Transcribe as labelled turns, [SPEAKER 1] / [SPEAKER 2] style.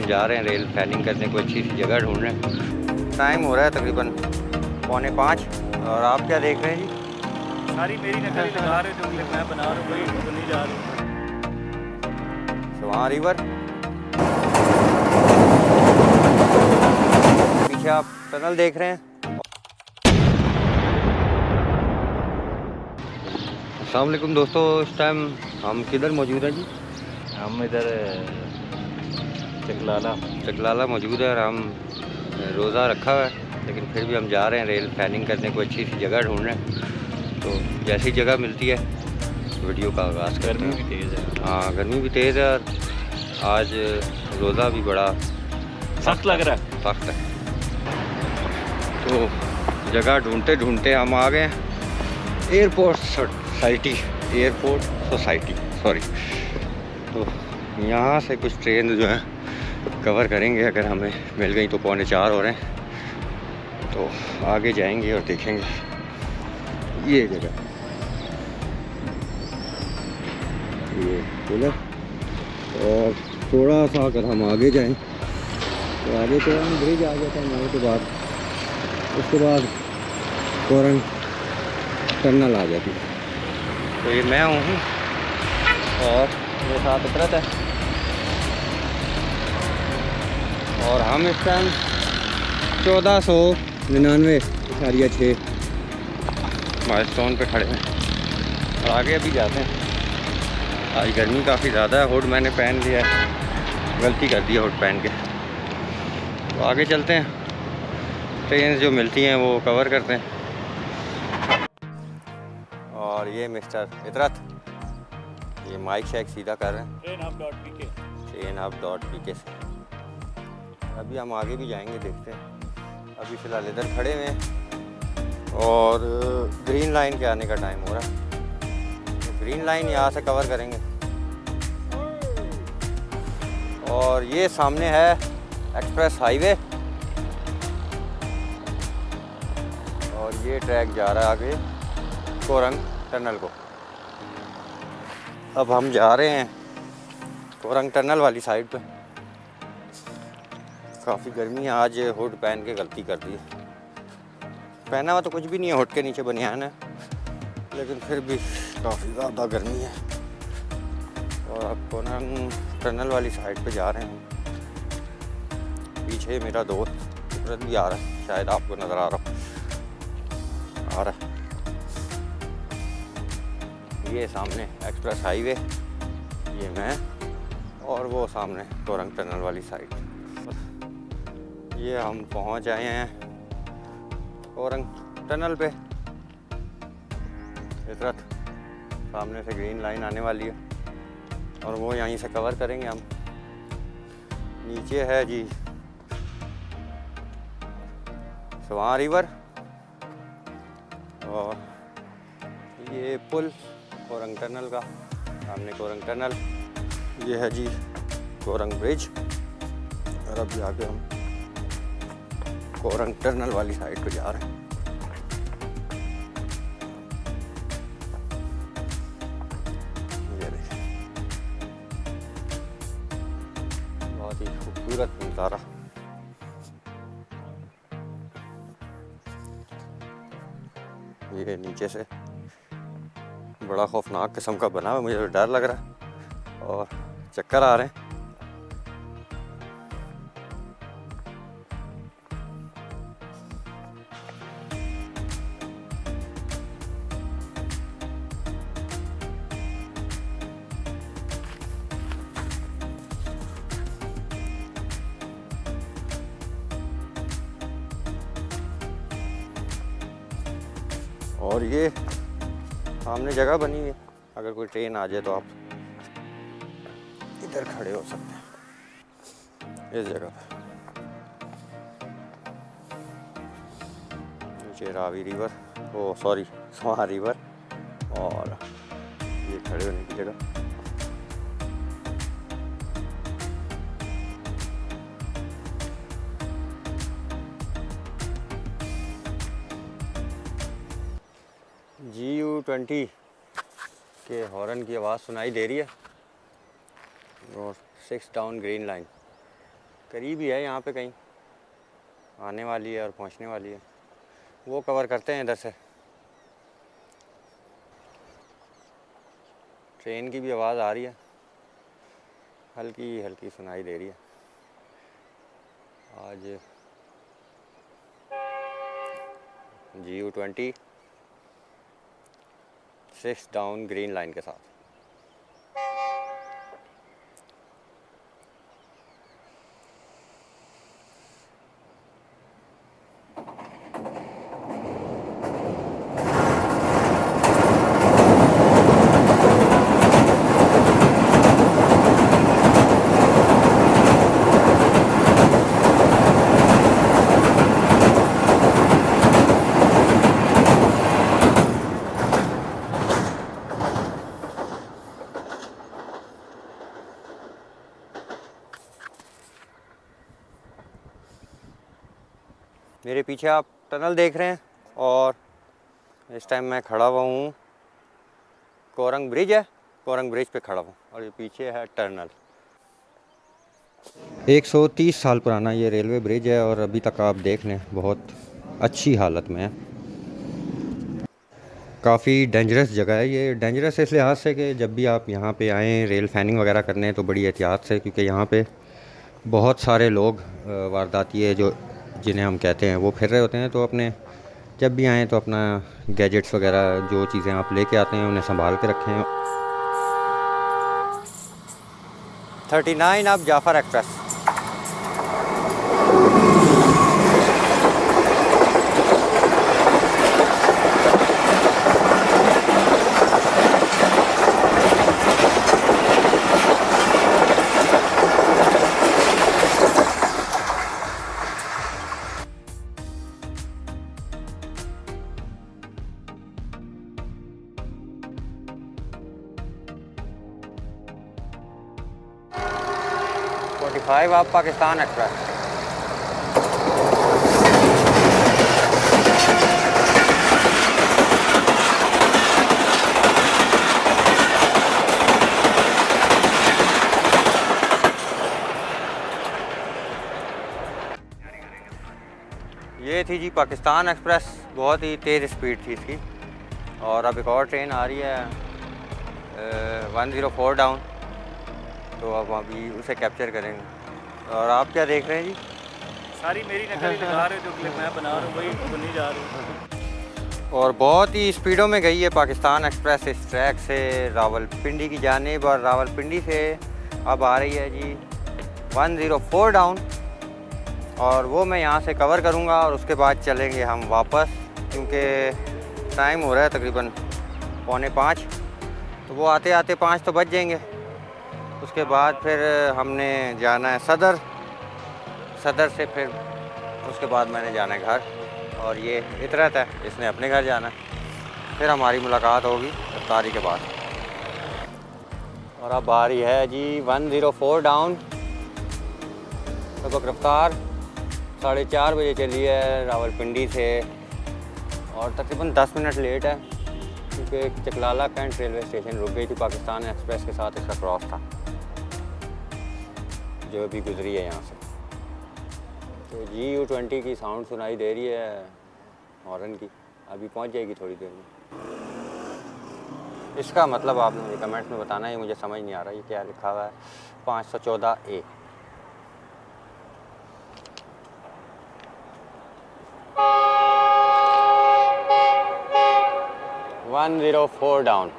[SPEAKER 1] हम जा रहे हैं रेल फैनिंग करने को, अच्छी सी जगह ढूंढ रहे हैं। टाइम हो रहा है तकरीबन 4:45 और आप क्या देख रहे हैं जी?
[SPEAKER 2] सारी मेरी नकल ही लगा रहे हो, जो क्लिप मैं बना रहा हूँ वही तो नहीं जा रही।
[SPEAKER 1] वहाँ रिवर पीछे आप टनल देख रहे हैं। अस्सलाम वालेकुम दोस्तों, इस टाइम हम किधर मौजूद हैं जी?
[SPEAKER 2] हम इधर
[SPEAKER 1] चकलाला मौजूद है और हम रोज़ा रखा हुआ है, लेकिन फिर भी हम जा रहे हैं रेल फैनिंग करने को, अच्छी सी जगह ढूंढ रहे हैं। तो जैसी जगह मिलती है वीडियो का आगाज़ करते हैं।
[SPEAKER 2] गर्मी भी तेज़ है।
[SPEAKER 1] हाँ, गर्मी भी तेज़ है और आज रोज़ा भी बड़ा
[SPEAKER 2] सख्त लग रहा है।
[SPEAKER 1] सख्त है। तो जगह ढूंढते ढूंढते हम आ गए हैं एयरपोर्ट सोसाइटी सॉरी। तो यहाँ से कुछ ट्रेन जो है कवर करेंगे, अगर हमें मिल गई तो 3:45 हो रहे हैं, तो आगे जाएंगे और देखेंगे ये जगह, ये पुल है। और थोड़ा सा अगर हम आगे जाएं तो आगे तो हम ब्रिज आ गया था हमारे के बाद, उसके बाद कोरंग टनल आ जाती है। तो ये मैं हूँ और मेरे साथ इतरत है और हम इस टाइम 1499.6 माइलस्टोन पे खड़े हैं और आगे अभी जाते हैं। आज गर्मी काफ़ी ज़्यादा है, हुड मैंने पहन लिया है, गलती कर दी है हुड पहन के। तो आगे चलते हैं, ट्रेन जो मिलती हैं वो कवर करते हैं। और ये मिस्टर इतरत ये माइक शेक सीधा कर रहे हैं trainhub.pk से। अभी हम आगे भी जाएंगे, देखते हैं। अभी फ़िलहाल इधर खड़े हुए हैं और ग्रीन लाइन के आने का टाइम हो रहा है, तो ग्रीन लाइन यहाँ से कवर करेंगे। और ये सामने है एक्सप्रेस हाईवे और ये ट्रैक जा रहा है आगे कोरंग टनल को। अब हम जा रहे हैं कोरंग टनल वाली साइड पे। काफ़ी गर्मी है, आज हुड पहन के गलती कर दी है। पहना हुआ तो कुछ भी नहीं है, हुड के नीचे बनियान है, लेकिन फिर भी काफ़ी ज़्यादा गर्मी है। और अब कोरंग टनल वाली साइड पे जा रहे हैं। पीछे मेरा दोस्त इतरत भी आ रहा है, शायद आपको नज़र आ रहा है। ये सामने एक्सप्रेस हाईवे, ये मैं, और वो सामने कोरंग टनल वाली साइड। ये हम पहुंच आए हैं कोरंग टनल पे। इतरत सामने से ग्रीन लाइन आने वाली है और वो यहीं से कवर करेंगे हम। नीचे है जी स्वां रिवर और ये पुल कोरंग टनल का, सामने कोरंग टनल, ये है जी कोरंग ब्रिज। और अब आगे हम कोरंग टनल वाली साइड पे जा रहे हैं। ये देखिए, बहुत ही खूबसूरत नज़ारा। ये नीचे से बड़ा खौफनाक किस्म का बना हुआ, मुझे तो डर लग रहा है और चक्कर आ रहे हैं। और ये सामने जगह बनी है, अगर कोई ट्रेन आ जाए तो आप इधर खड़े हो सकते हैं इस जगह पे। नीचे रावी रिवर, ओ सॉरी स्वां रिवर, और ये खड़े होने की जगह। GU20 के हॉर्न की आवाज़ सुनाई दे रही है और 6 डाउन ग्रीन लाइन। करीब ही है, यहाँ पे कहीं आने वाली है और पहुँचने वाली है, वो कवर करते हैं इधर से। ट्रेन की भी आवाज़ आ रही है, हल्की हल्की सुनाई दे रही है। आज GU20 6 डाउन ग्रीन लाइन के साथ। मेरे पीछे आप टनल देख रहे हैं और इस टाइम मैं खड़ा हुआ हूँ, कोरंग ब्रिज है, कोरंग ब्रिज पे खड़ा हूँ और ये पीछे है टनल। 130 साल पुराना ये रेलवे ब्रिज है और अभी तक आप देख लें बहुत अच्छी हालत में है। काफ़ी डेंजरस जगह है ये। डेंजरस इस लिहाज से कि जब भी आप यहाँ पे आएँ रेल फैनिंग वगैरह करने तो बड़ी एहतियात से, क्योंकि यहाँ पे बहुत सारे लोग वारदाती जो जिन्हें हम कहते हैं वो फिर रहे होते हैं। तो अपने जब भी आएँ तो अपना गैजेट्स वगैरह जो चीज़ें आप लेके आते हैं उन्हें संभाल के रखें। 39 अब जाफर एक्सप्रेस। आप पाकिस्तान एक्सप्रेस। ये थी जी पाकिस्तान एक्सप्रेस, बहुत ही तेज़ स्पीड थी इसकी। और अब एक और ट्रेन आ रही है 104 डाउन, तो अब अभी उसे कैप्चर करेंगे। और आप क्या देख रहे हैं जी?
[SPEAKER 2] सारी मेरी नकल ही दिखा रहे हो, जो क्लिप मैं बना रहा हूँ वही तो नहीं जा रही।
[SPEAKER 1] और बहुत ही स्पीडों में गई है पाकिस्तान एक्सप्रेस इस ट्रैक से रावलपिंडी की जानिब, और रावलपिंडी से अब आ रही है जी 104 डाउन, और वो मैं यहाँ से कवर करूँगा और उसके बाद चलेंगे हम वापस, क्योंकि टाइम हो रहा है तकरीबन 4:45, तो वो आते आते 5 तो बज जाएंगे। उसके बाद फिर हमने जाना है सदर से, फिर उसके बाद मैंने जाना है घर, और ये इतरत है, इसने अपने घर जाना है। फिर हमारी मुलाकात होगी इफ्तारी के बाद। और अब आ रही है जी 104 डाउन। सबक रफ्तार 4:30 बजे चली है रावलपिंडी से, और तकरीबन 10 मिनट लेट है, क्योंकि चकलाला कैंट रेलवे स्टेशन रुक गई थी। पाकिस्तान एक्सप्रेस के साथ इसका क्रॉस था जो अभी गुजरी है यहाँ से। तो GU20 की साउंड सुनाई दे रही है हॉर्न की, अभी पहुँच जाएगी थोड़ी देर में। इसका मतलब आप मुझे कमेंट में बताना, ये मुझे समझ नहीं आ रहा ये क्या लिखा हुआ है। 514A 104 down.